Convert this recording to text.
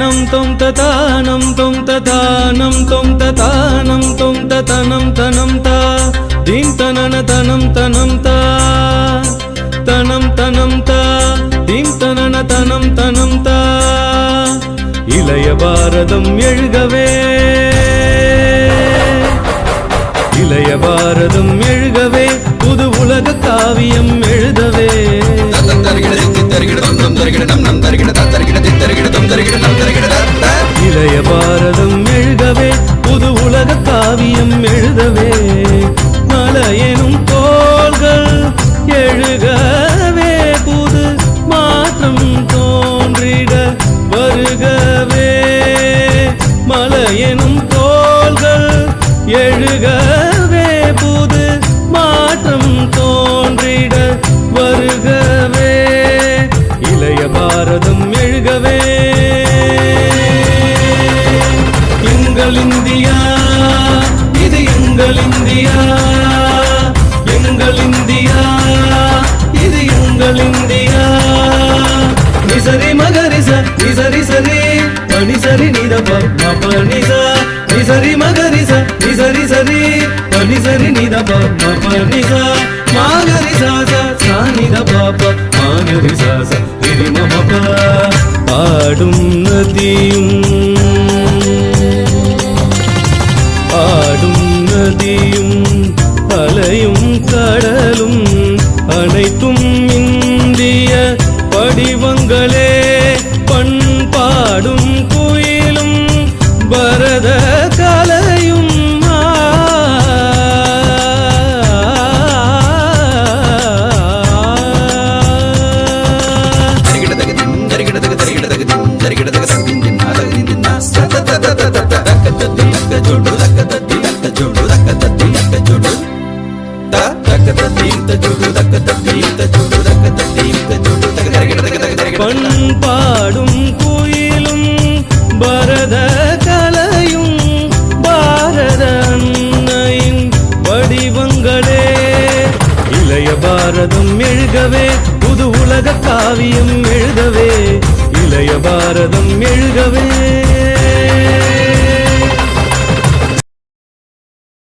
nam tom tatanam tom tatanam tom tatanam tom tatanam tanam ta dim tanana tanam tanam ta tanam tanam ta dim tanana tanam tanam ta இளைய பாரதம் எழுகவே இளைய பாரதம் எழுகவே புது உலக காவியம் எழுதவே இளைய பாரதம் எழுகவே புது உலக காவியம் எழுதவே மலையெனும் தோள்கள் எழுகவே புது மாற்றம் தோன்றிட வருகவே மலையெனும் தோள்கள் எழுகவே புது மாற்றம் தோன்றிட வருகவே இளைய பாரதம் எழுகவே எங்கள் இந்தியா இது எங்கள் இந்தியா எங்கள் இந்தியா இது எங்கள் இந்தியா நிசரி மகரிச நிசரி சரி பனி சரி நித பனிச நிசரி மகரிச நிசரி சரி பனி சரி நித பனிச மாகரி சாச சானித பாப மாகரி சாச திரி மம பாடும் நதியும் ஆடும் நதியும் அலையும் கடலும் அனைத்தும் இந்திய படிவங்களே பண்பாடும் குயிலும் பரத கலையும் பண்பாடும் குயிலும் பரத கலையும் பாரத அன்னையின் வடிவங்களே இளைய பாரதம் எழுகவே புது உலக காவியம் எழுதவே இளைய பாரதம் எழுகவே